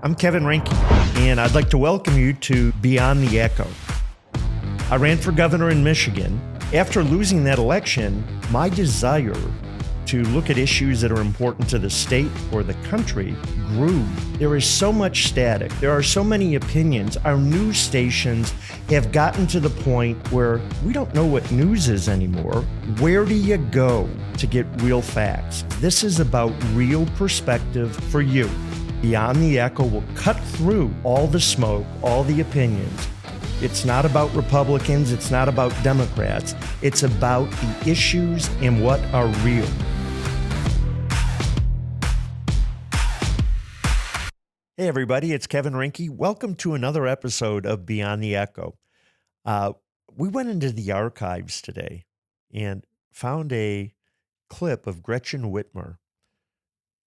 I'm Kevin Rinke, and I'd like to welcome you to Beyond the Echo. I ran for governor in Michigan. After losing that election, my desire to look at issues that are important to the state or the country grew. There is so much static. There are so many opinions. Our news stations have gotten to the point where we don't know what news is anymore. Where do you go to get real facts? This is about real perspective for you. Beyond the Echo will cut through all the smoke, all the opinions. It's not about Republicans. It's not about Democrats. It's about the issues and what are real. Hey, everybody, it's Kevin Rinke. Welcome to another episode of Beyond the Echo. We went into the archives today and found a clip of Gretchen Whitmer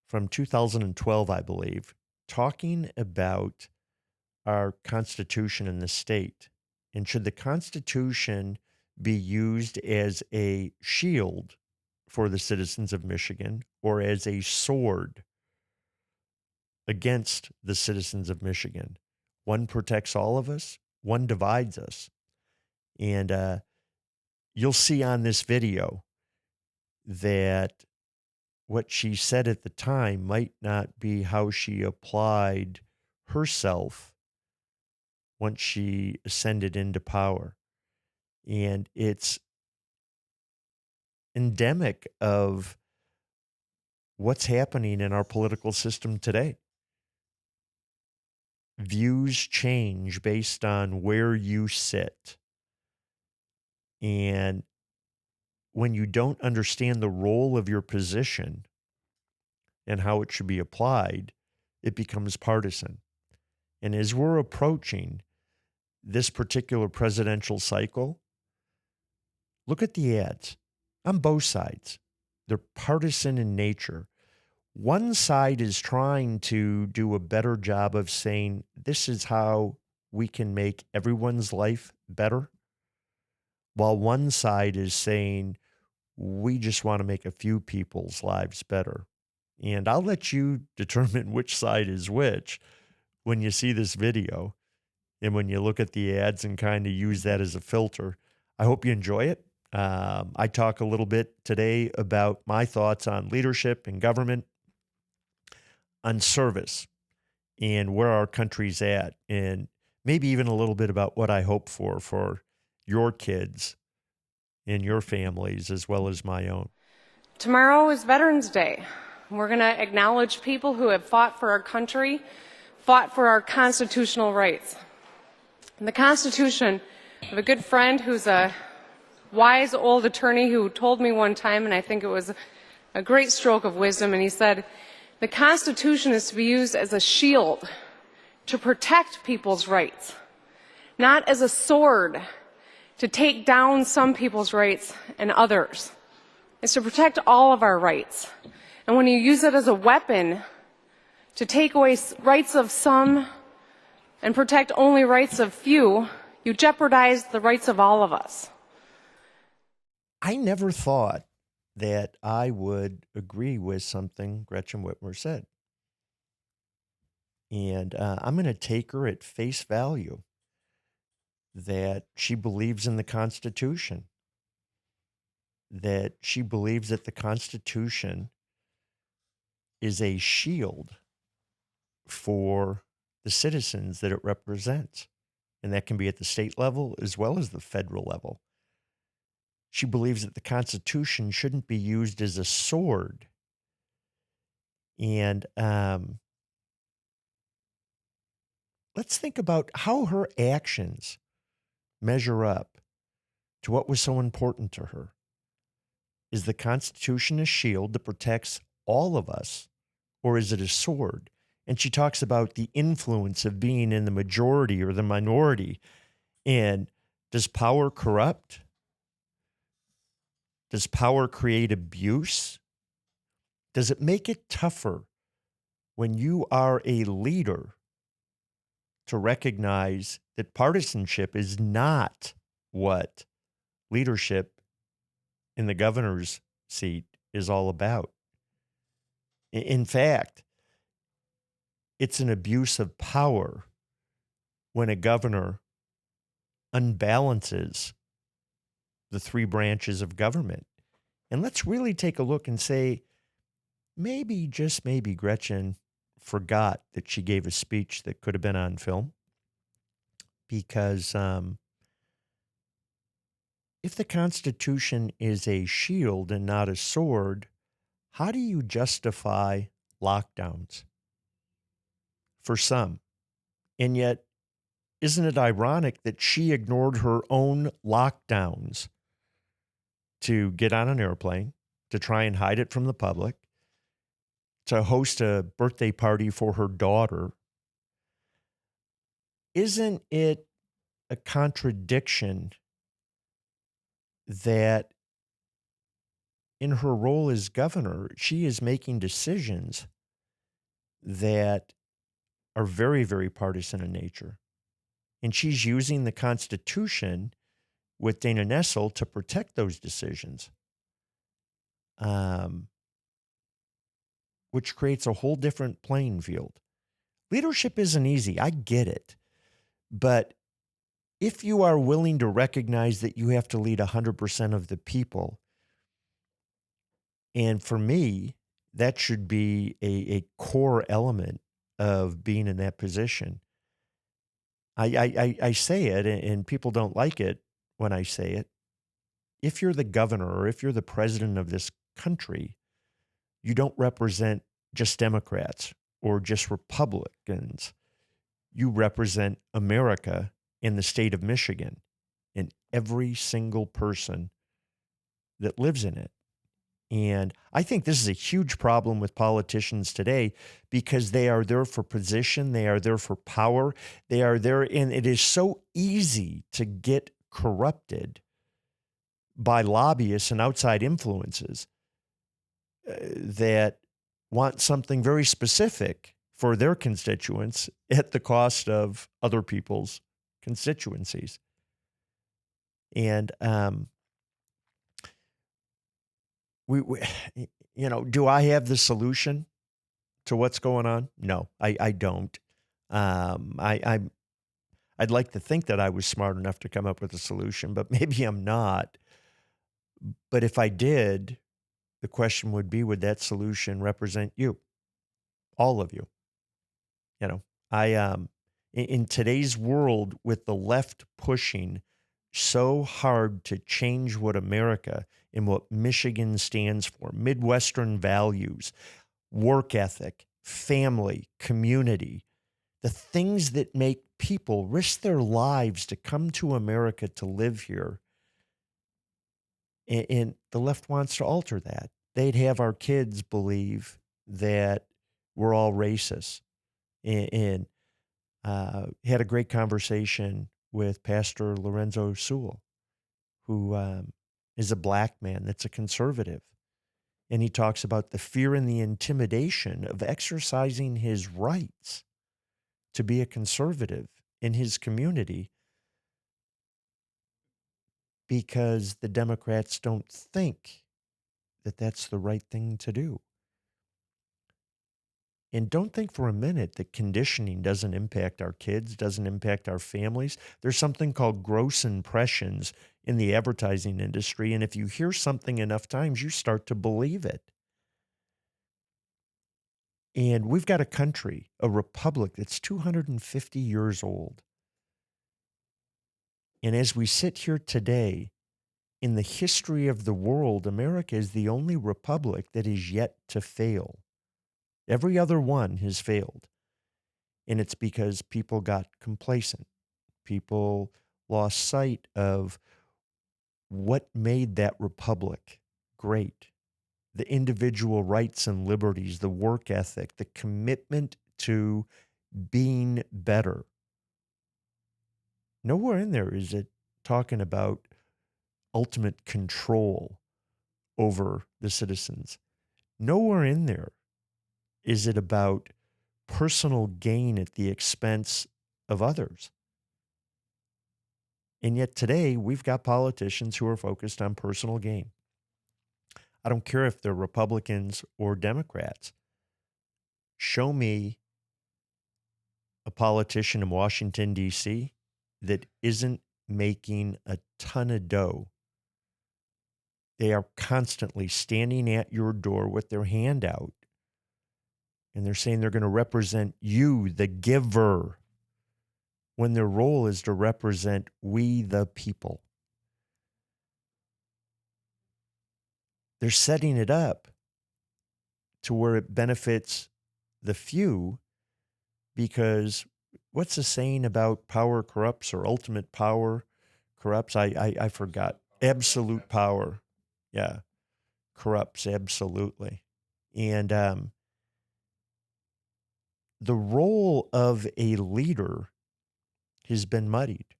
from 2012, I believe, talking about our Constitution in the state. And should the Constitution be used as a shield for the citizens of Michigan or as a sword against the citizens of Michigan? One protects all of us, one divides us. And you'll see on this video that what she said at the time might not be how she applied herself once she ascended into power. And it's endemic of what's happening in our political system today. Views change based on where you sit. And when you don't understand the role of your position and how it should be applied, it becomes partisan. And as we're approaching this particular presidential cycle, look at the ads on both sides. They're partisan in nature. One side is trying to do a better job of saying, this is how we can make everyone's life better, while one side is saying, we just want to make a few people's lives better. And I'll let you determine which side is which when you see this video and when you look at the ads and kind of use that as a filter. I hope you enjoy it. I talk a little bit today about my thoughts on leadership and government, on service, and where our country's at, and maybe even a little bit about what I hope for your kids and your families as well as my own. Tomorrow is Veterans Day. We're going to acknowledge people who have fought for our country, fought for our constitutional rights. And the Constitution, I have a good friend who's a wise old attorney who told me one time, and I think it was a great stroke of wisdom, and he said, the Constitution is to be used as a shield to protect people's rights, not as a sword to take down some people's rights and others. It's to protect all of our rights. And when you use it as a weapon to take away rights of some and protect only rights of few, you jeopardize the rights of all of us. I never thought that I would agree with something Gretchen Whitmer said. And I'm going to take her at face value that she believes in the Constitution, that she believes that the Constitution is a shield for the citizens that it represents. And that can be at the state level as well as the federal level. She believes that the Constitution shouldn't be used as a sword. And let's think about how her actions measure up to what was so important to her. Is the Constitution a shield that protects all of us, or is it a sword? And she talks about the influence of being in the majority or the minority. And does power corrupt? Does power create abuse? Does it make it tougher when you are a leader to recognize that partisanship is not what leadership in the governor's seat is all about? In fact, it's an abuse of power when a governor unbalances the three branches of government. And let's really take a look and say, maybe, just maybe, Gretchen forgot that she gave a speech that could have been on film. Because if the Constitution is a shield and not a sword, how do you justify lockdowns for some? And yet, isn't it ironic that she ignored her own lockdowns to get on an airplane, to try and hide it from the public, to host a birthday party for her daughter? Isn't it a contradiction that in her role as governor, she is making decisions that are very, very partisan in nature? And she's using the Constitution with Dana Nessel to protect those decisions, which creates a whole different playing field. Leadership isn't easy. I get it. But if you are willing to recognize that you have to lead 100% of the people, and for me, that should be a core element of being in that position. I say it, and people don't like it when I say it. If you're the governor or if you're the president of this country, you don't represent just Democrats or just Republicans. You represent America in the state of Michigan and every single person that lives in it. And I think this is a huge problem with politicians today because they are there for position, they are there for power, they are there, and it is so easy to get corrupted by lobbyists and outside influences that want something very specific for their constituents at the cost of other people's constituencies. And we do I have the solution to what's going on? No, I don't. I'd like to think that I was smart enough to come up with a solution, but maybe I'm not. But if I did, the question would be, would that solution represent you? All of you? I in today's world with the left pushing so hard to change what America and what Michigan stands for, Midwestern values, work ethic, family, community, the things that make people risk their lives to come to America to live here. And the left wants to alter that. They'd have our kids believe that we're all racist. And had a great conversation with Pastor Lorenzo Sewell, who is a black man that's a conservative. And he talks about the fear and the intimidation of exercising his rights to be a conservative in his community because the Democrats don't think that that's the right thing to do. And don't think for a minute that conditioning doesn't impact our kids, doesn't impact our families. There's something called gross impressions in the advertising industry. And if you hear something enough times, you start to believe it. And we've got a country, a republic that's 250 years old. And as we sit here today, in the history of the world, America is the only republic that is yet to fail. Every other one has failed. And it's because people got complacent. People lost sight of what made that republic great. The individual rights and liberties, the work ethic, the commitment to being better. Nowhere in there is it talking about ultimate control over the citizens. Nowhere in there is it about personal gain at the expense of others. And yet today, we've got politicians who are focused on personal gain. I don't care if they're Republicans or Democrats. Show me a politician in Washington, D.C. that isn't making a ton of dough. They are constantly standing at your door with their hand out, and they're saying they're going to represent you, the giver, when their role is to represent we, the people. They're setting it up to where it benefits the few, because what's the saying about power corrupts, or ultimate power corrupts? I forgot. Absolute power. Yeah. Corrupts absolutely. And the role of a leader has been muddied.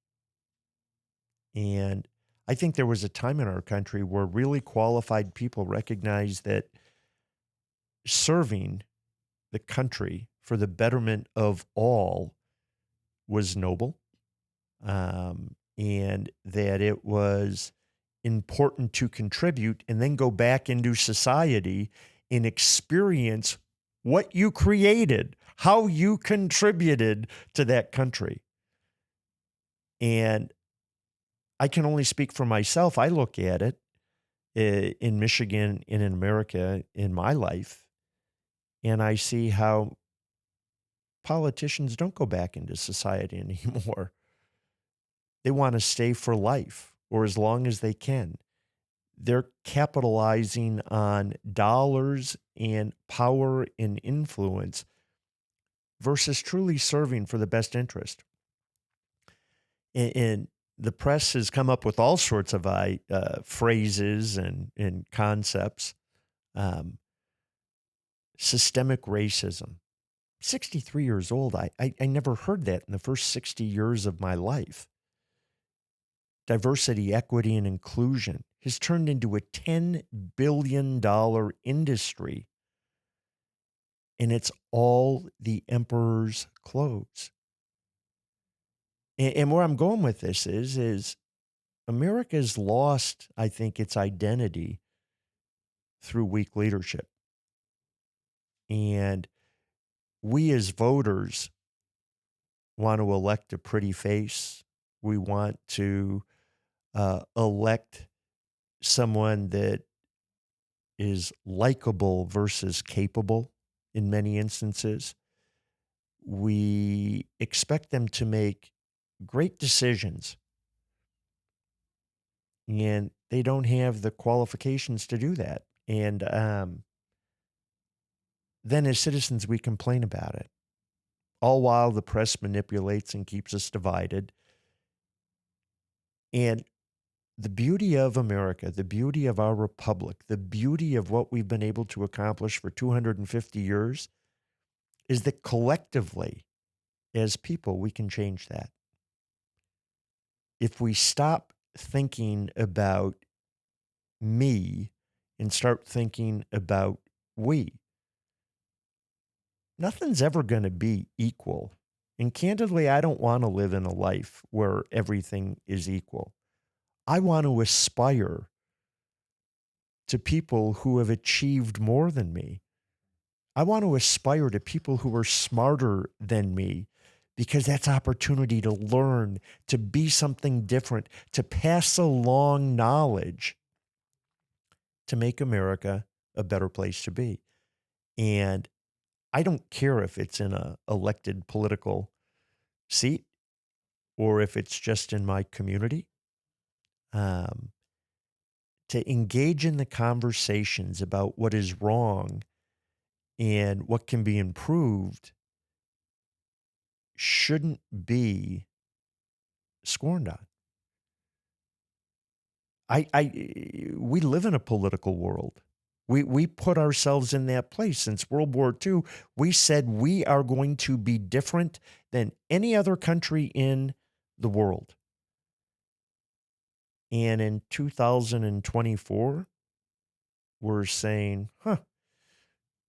And I think there was a time in our country where really qualified people recognized that serving the country for the betterment of all was noble, and that it was important to contribute and then go back into society and experience what you created, how you contributed to that country. And I can only speak for myself. I look at it in Michigan and in America in my life, and I see how politicians don't go back into society anymore. They want to stay for life or as long as they can. They're capitalizing on dollars and power and influence versus truly serving for the best interest. And the press has come up with all sorts of phrases and concepts. Systemic racism. 63 years old, I never heard that in the first 60 years of my life. Diversity, equity, and inclusion has turned into a $10 billion industry, and it's all the emperor's clothes. And where I'm going with this is America's lost, I think, its identity through weak leadership. And we as voters want to elect a pretty face. We want to elect someone that is likable versus capable in many instances. We expect them to make great decisions, and they don't have the qualifications to do that. And then as citizens, we complain about it, all while the press manipulates and keeps us divided. And the beauty of America, the beauty of our republic, the beauty of what we've been able to accomplish for 250 years is that collectively, as people, we can change that. If we stop thinking about me and start thinking about we, nothing's ever going to be equal. And candidly, I don't want to live in a life where everything is equal. I want to aspire to people who have achieved more than me. I want to aspire to people who are smarter than me, because that's opportunity to learn, to be something different, to pass along knowledge, to make America a better place to be. And I don't care if it's in a elected political seat or if it's just in my community. To engage in the conversations about what is wrong and what can be improved shouldn't be scorned on. We live in a political world. We put ourselves in that place since World War II. We said we are going to be different than any other country in the world. And in 2024, we're saying,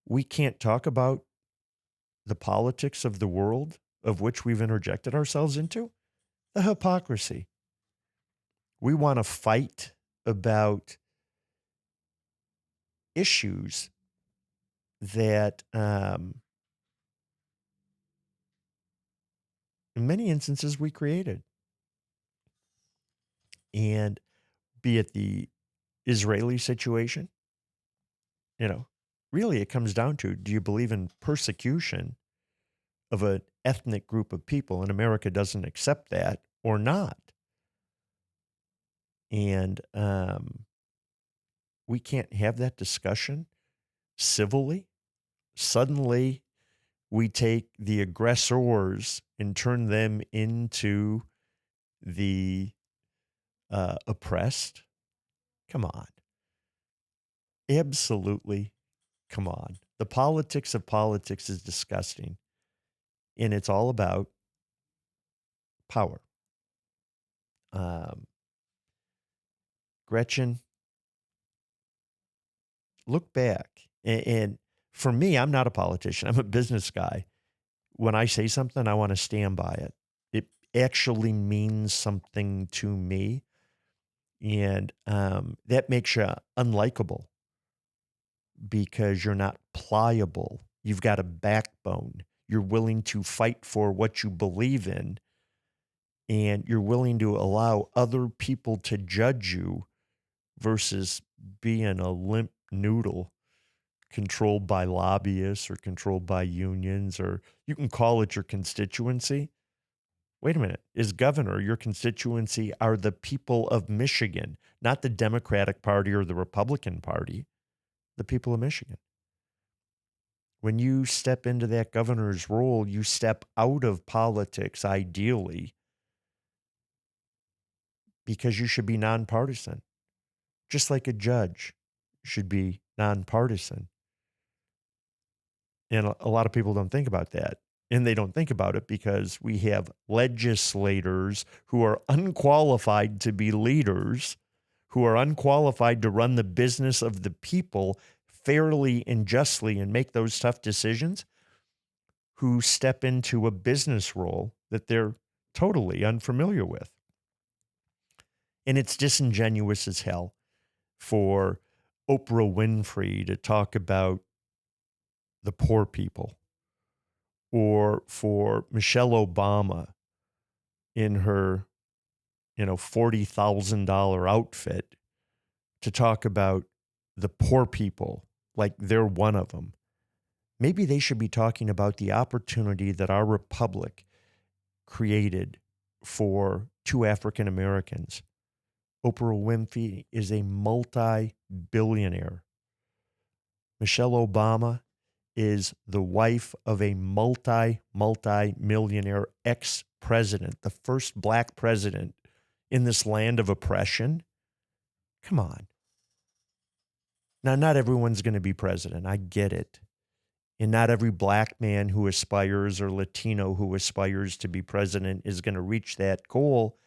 we can't talk about the politics of the world of which we've interjected ourselves into. The hypocrisy. We want to fight about issues that many instances we created. And be it the Israeli situation, you know, really it comes down to, do you believe in persecution of an ethnic group of people, and America doesn't accept that, or not? And we can't have that discussion civilly. Suddenly, we take the aggressors and turn them into the oppressed. Come on. Absolutely. Come on. The politics of politics is disgusting. And it's all about power. Gretchen, look back. And for me, I'm not a politician, I'm a business guy. When I say something, I want to stand by it. It actually means something to me. And that makes you unlikable because you're not pliable. You've got a backbone. You're willing to fight for what you believe in, and you're willing to allow other people to judge you versus being a limp noodle controlled by lobbyists or controlled by unions, or you can call it your constituency. Wait a minute. As governor, your constituency are the people of Michigan, not the Democratic Party or the Republican Party, the people of Michigan. When you step into that governor's role, you step out of politics, ideally, because you should be nonpartisan, just like a judge should be nonpartisan. And a lot of people don't think about that. And they don't think about it because we have legislators who are unqualified to be leaders, who are unqualified to run the business of the people fairly and justly and make those tough decisions, who step into a business role that they're totally unfamiliar with. And it's disingenuous as hell for Oprah Winfrey to talk about the poor people, or for Michelle Obama in her, $40,000 outfit to talk about the poor people like they're one of them. Maybe they should be talking about the opportunity that our republic created for two African Americans. Oprah Winfrey is a multi-billionaire. Michelle Obama is the wife of a multi-millionaire ex-president, the first black president in this land of oppression. Come on. Now, not everyone's going to be president. I get it. And not every black man who aspires or Latino who aspires to be president is going to reach that goal.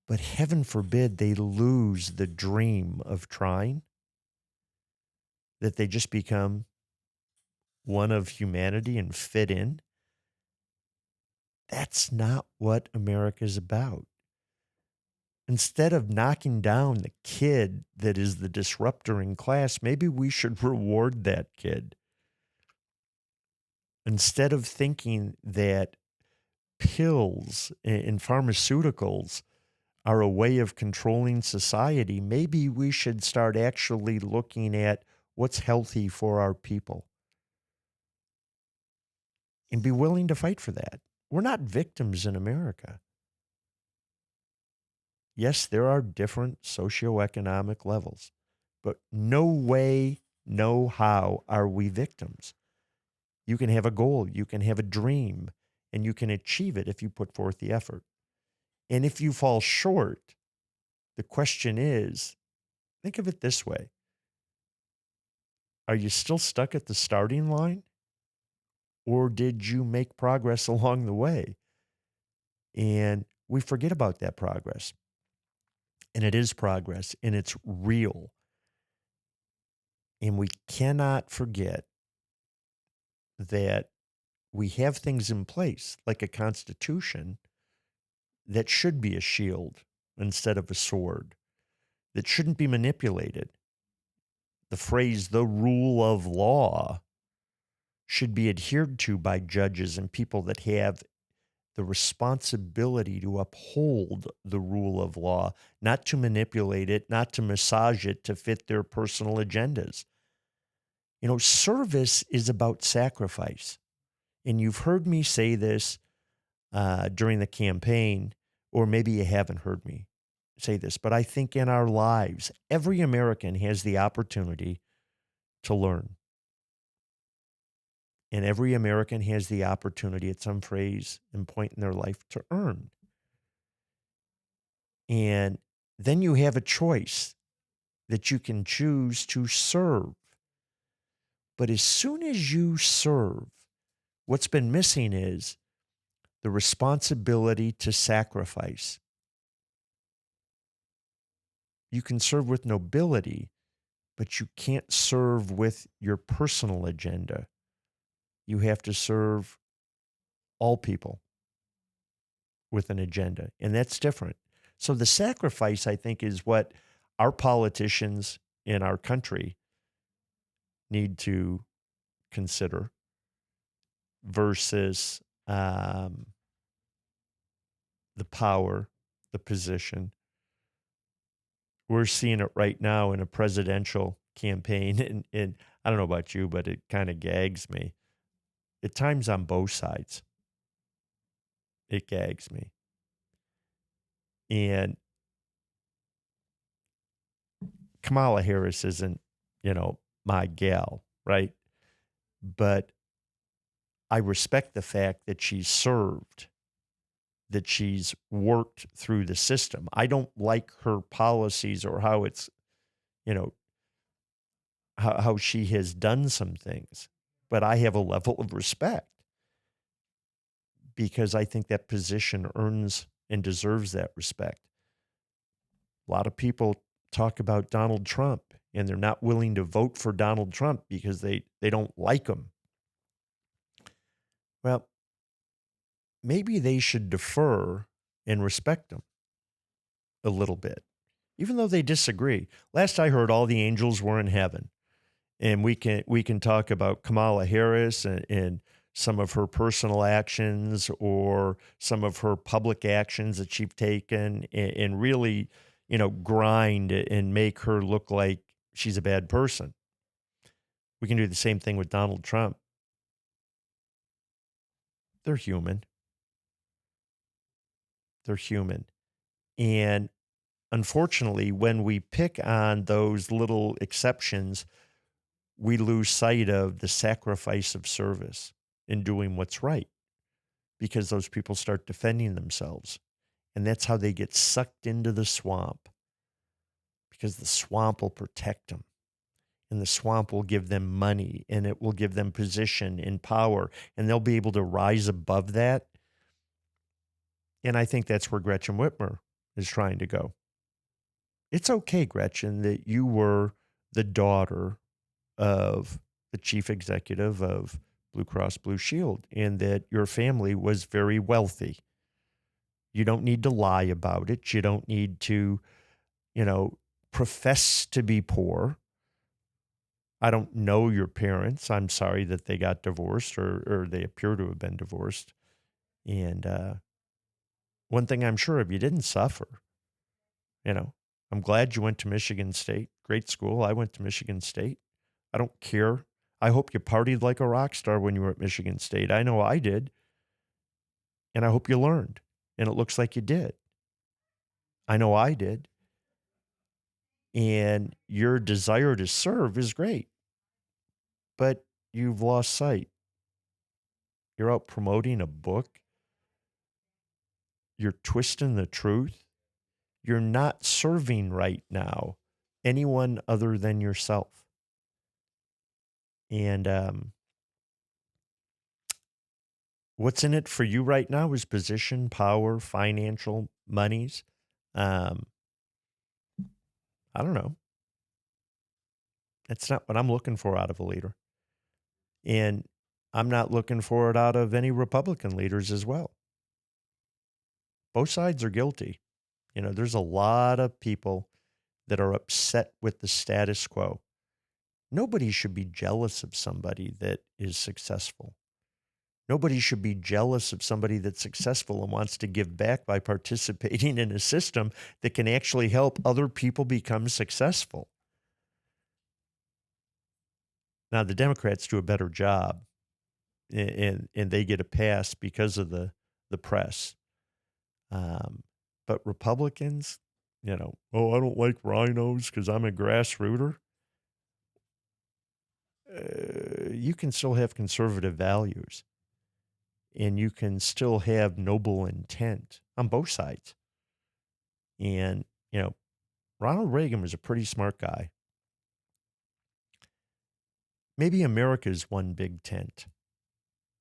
But heaven forbid they lose the dream of trying, that they just become one of humanity and fit in. That's not what America's about. Instead of knocking down the kid that is the disruptor in class, maybe we should reward that kid. Instead of thinking that pills and pharmaceuticals are a way of controlling society, maybe we should start actually looking at what's healthy for our people and be willing to fight for that. We're not victims in America. Yes, there are different socioeconomic levels, but no way, no how are we victims. You can have a goal, you can have a dream, and you can achieve it if you put forth the effort. And if you fall short, the question is, think of it this way. Are you still stuck at the starting line? Or did you make progress along the way? And we forget about that progress. And it is progress, and it's real. And we cannot forget that we have things in place, like a constitution, that should be a shield instead of a sword, that shouldn't be manipulated. The phrase, the rule of law, should be adhered to by judges and people that have the responsibility to uphold the rule of law, not to manipulate it, not to massage it to fit their personal agendas. Service is about sacrifice. And you've heard me say this during the campaign, or maybe you haven't heard me say this, but I think in our lives, every American has the opportunity to learn. And every American has the opportunity at some phrase and point in their life to earn. And then you have a choice that you can choose to serve. But as soon as you serve, what's been missing is the responsibility to sacrifice. You can serve with nobility, but you can't serve with your personal agenda. You have to serve all people with an agenda, and that's different. So the sacrifice, I think, is what our politicians in our country need to consider versus the power, the position. We're seeing it right now in a presidential campaign, and I don't know about you, but it kind of gags me. At times on both sides, it gags me. And Kamala Harris isn't, my gal, right? But I respect the fact that she's served, that she's worked through the system. I don't like her policies or how it's, you know, how she has done some things, but I have a level of respect because I think that position earns and deserves that respect. A lot of people talk about Donald Trump and they're not willing to vote for Donald Trump because they don't like him. Well, maybe they should defer and respect him a little bit, even though they disagree. Last I heard, all the angels were in heaven. And we can talk about Kamala Harris and some of her personal actions or some of her public actions that she's taken and really, grind and make her look like she's a bad person. We can do the same thing with Donald Trump. They're human. They're human. And unfortunately, when we pick on those little exceptions, we lose sight of the sacrifice of service in doing what's right because those people start defending themselves. And that's how they get sucked into the swamp because the swamp will protect them and the swamp will give them money and it will give them position and power and they'll be able to rise above that. And I think that's where Gretchen Whitmer is trying to go. It's okay, Gretchen, that you were the daughter of the chief executive of Blue Cross Blue Shield and that your family was very wealthy. You don't need to lie about it. You don't need to, profess to be poor. I don't know your parents. I'm sorry that they got divorced or they appear to have been divorced. And one thing I'm sure of, you didn't suffer. I'm glad you went to Michigan State. Great school. I went to Michigan State. I don't care. I hope you partied like a rock star when you were at Michigan State. I know I did. And I hope you learned. And it looks like you did. I know I did. And your desire to serve is great. But you've lost sight. You're out promoting a book. You're twisting the truth. You're not serving right now anyone other than yourself. And what's in it for you right now is position, power, financial monies. I don't know. That's not what I'm looking for out of a leader. And I'm not looking for it out of any Republican leaders as well. Both sides are guilty. There's a lot of people that are upset with the status quo. Nobody should be jealous of somebody that is successful. Nobody should be jealous of somebody that's successful and wants to give back by participating in a system that can actually help other people become successful. Now, the Democrats do a better job, and they get a pass because of the press. But Republicans, oh, I don't like rhinos because I'm a grassrooter. You can still have conservative values, and you can still have noble intent on both sides. And, Ronald Reagan was a pretty smart guy. Maybe America's one big tent.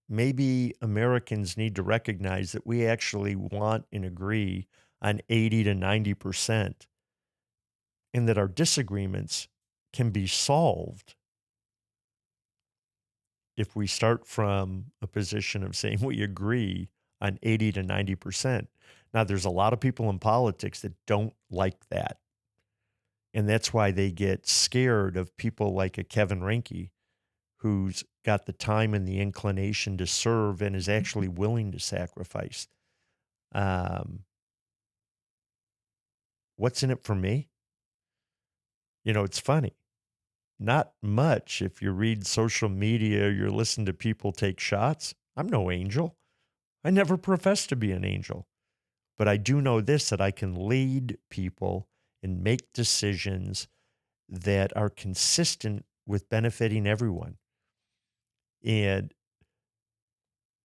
Maybe Americans need to recognize that we actually want and agree on 80 to 90%, and that our disagreements can be solved if we start from a position of saying we agree on 80 to 90%. Now, there's a lot of people in politics that don't like that. And that's why they get scared of people like a Kevin Rinke, who's got the time and the inclination to serve and is actually willing to sacrifice. What's in it for me? It's funny. Not much. If you read social media, you're listening to people take shots. I'm no angel. I never professed to be an angel. But I do know this, that I can lead people and make decisions that are consistent with benefiting everyone. And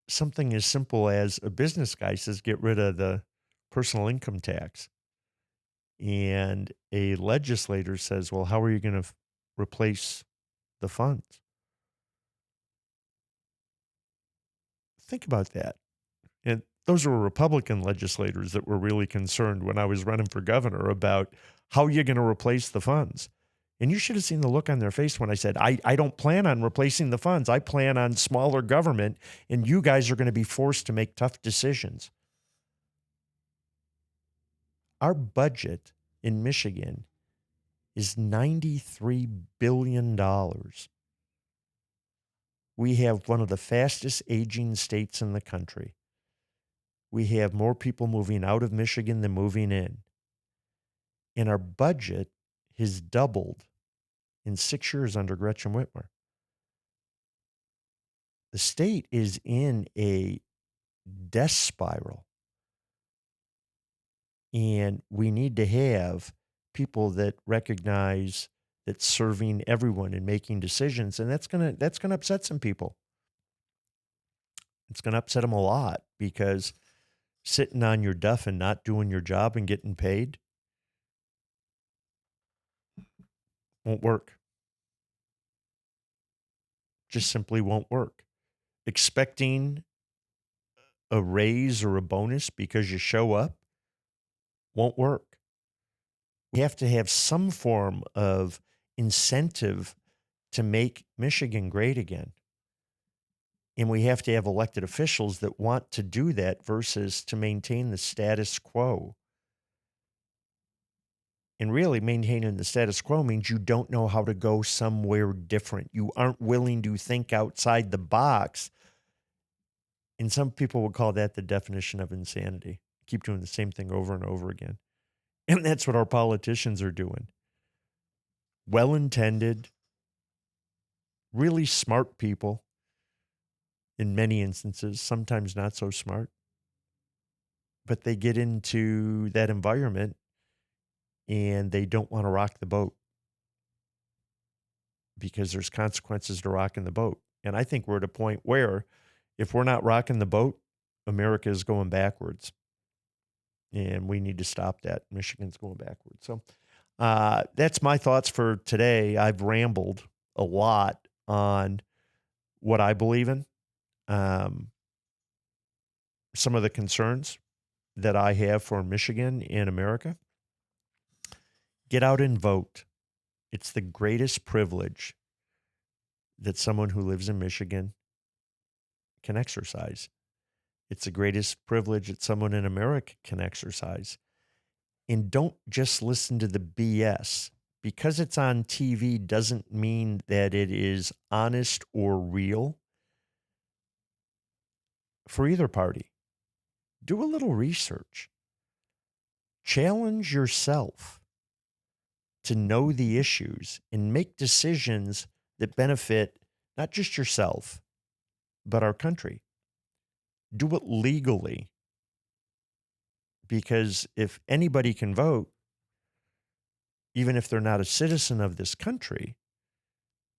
something as simple as a business guy says, get rid of the personal income tax. And a legislator says, well, how are you going to replace the funds? Think about that. And those were Republican legislators that were really concerned when I was running for governor about how you're going to replace the funds. And you should have seen the look on their face when I said, I don't plan on replacing the funds. I plan on smaller government, and you guys are going to be forced to make tough decisions. Our budget in Michigan is $93 billion. We have one of the fastest aging states in the country. We have more people moving out of Michigan than moving in. And our budget has doubled in 6 years under Gretchen Whitmer. The state is in a death spiral. And we need to have people that recognize that serving everyone and making decisions, and that's gonna upset some people. It's gonna upset them a lot, because sitting on your duff and not doing your job and getting paid won't work. Just simply won't work. Expecting a raise or a bonus because you show up won't work. We have to have some form of incentive to make Michigan great again. And we have to have elected officials that want to do that versus to maintain the status quo. And really, maintaining the status quo means you don't know how to go somewhere different. You aren't willing to think outside the box. And some people would call that the definition of insanity. Keep doing the same thing over and over again. And that's what our politicians are doing. Well-intended, really smart people in many instances, sometimes not so smart. But they get into that environment and they don't want to rock the boat because there's consequences to rocking the boat. And I think we're at a point where if we're not rocking the boat, America is going backwards. And we need to stop that. Michigan's going backwards. So that's my thoughts for today. I've rambled a lot on what I believe in, some of the concerns that I have for Michigan and America. Get out and vote. It's the greatest privilege that someone who lives in Michigan can exercise. It's the greatest privilege that someone in America can exercise. And don't just listen to the BS. Because it's on TV doesn't mean that it is honest or real. for either party. Do a little research. Challenge yourself to know the issues and make decisions that benefit not just yourself, but our country. Do it legally. Because if anybody can vote, even if they're not a citizen of this country,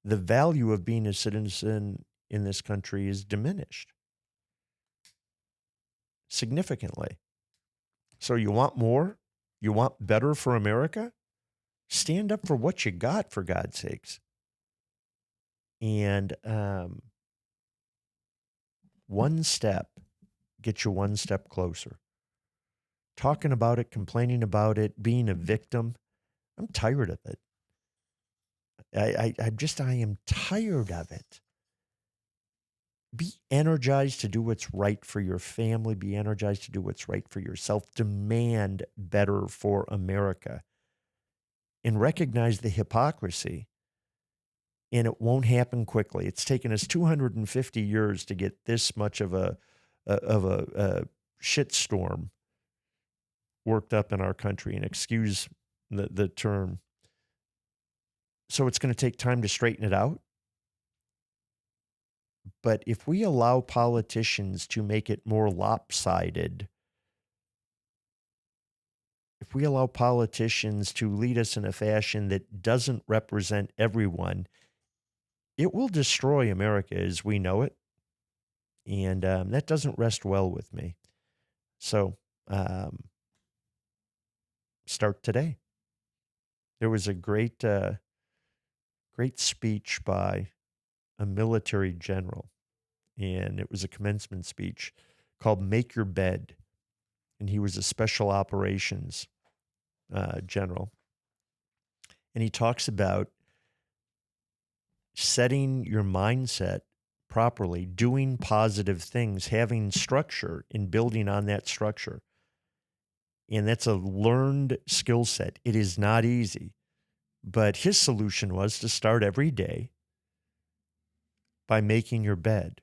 the value of being a citizen in this country is diminished significantly. So you want more? You want better for America? Stand up for what you got, for God's sakes. And one step gets you one step closer. Talking about it, complaining about it, being a victim, I'm tired of it. I am tired of it. Be energized to do what's right for your family. Be energized to do what's right for yourself. Demand better for America. And recognize the hypocrisy. And it won't happen quickly. It's taken us 250 years to get this much of a shitstorm worked up in our country. And excuse the term. So it's going to take time to straighten it out. But if we allow politicians to make it more lopsided, if we allow politicians to lead us in a fashion that doesn't represent everyone, it will destroy America as we know it. And that doesn't rest well with me. So start today. There was a great speech by a military general, and it was a commencement speech called Make Your Bed. And he was a special operations general. And he talks about setting your mindset properly, doing positive things, having structure and building on that structure. And that's a learned skill set. It is not easy. But his solution was to start every day by making your bed.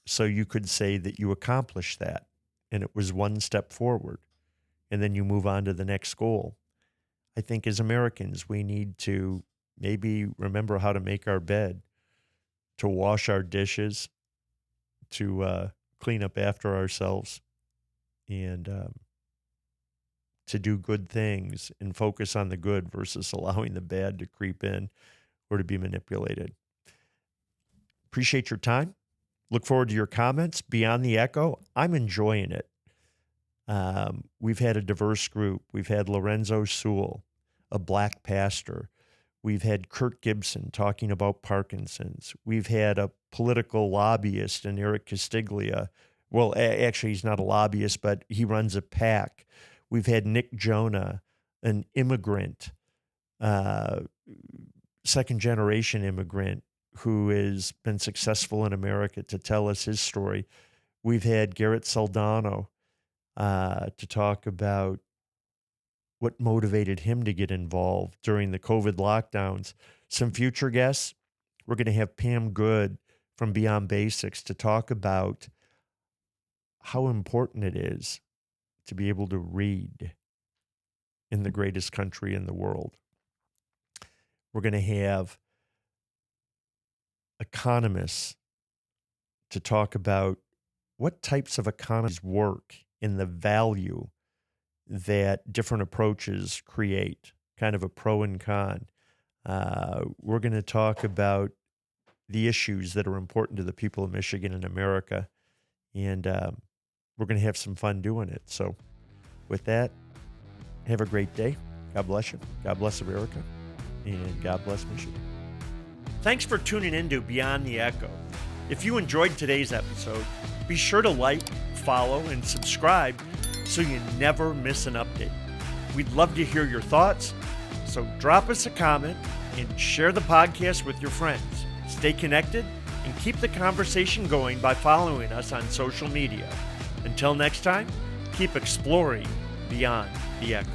So you could say that you accomplished that. And it was one step forward. And then you move on to the next goal. I think as Americans, we need to maybe remember how to make our bed, to wash our dishes, to clean up after ourselves, and to do good things and focus on the good versus allowing the bad to creep in or to be manipulated. Appreciate your time. Look forward to your comments. Beyond the Echo, I'm enjoying it. We've had a diverse group. We've had Lorenzo Sewell, a black pastor. We've had Kurt Gibson talking about Parkinson's. We've had a political lobbyist in Eric Castiglia. Well, actually, he's not a lobbyist, but he runs a PAC. We've had Nick Jonah, an immigrant, second-generation immigrant who has been successful in America, to tell us his story. We've had Garrett Soldano to talk about what motivated him to get involved during the COVID lockdowns. Some future guests, we're going to have Pam Good from Beyond Basics to talk about how important it is to be able to read in the greatest country in the world. We're going to have economists to talk about what types of economies work and the value that different approaches create, kind of a pro and con. We're going to talk about the issues that are important to the people of Michigan and America, and we're going to have some fun doing it. So with that, have a great day. God bless you. God bless America, and God bless Michigan. Thanks for tuning in to Beyond the Echo. If you enjoyed today's episode, be sure to like, follow, and subscribe so you never miss an update. We'd love to hear your thoughts, so drop us a comment and share the podcast with your friends. Stay connected and keep the conversation going by following us on social media. Until next time, keep exploring beyond the echo.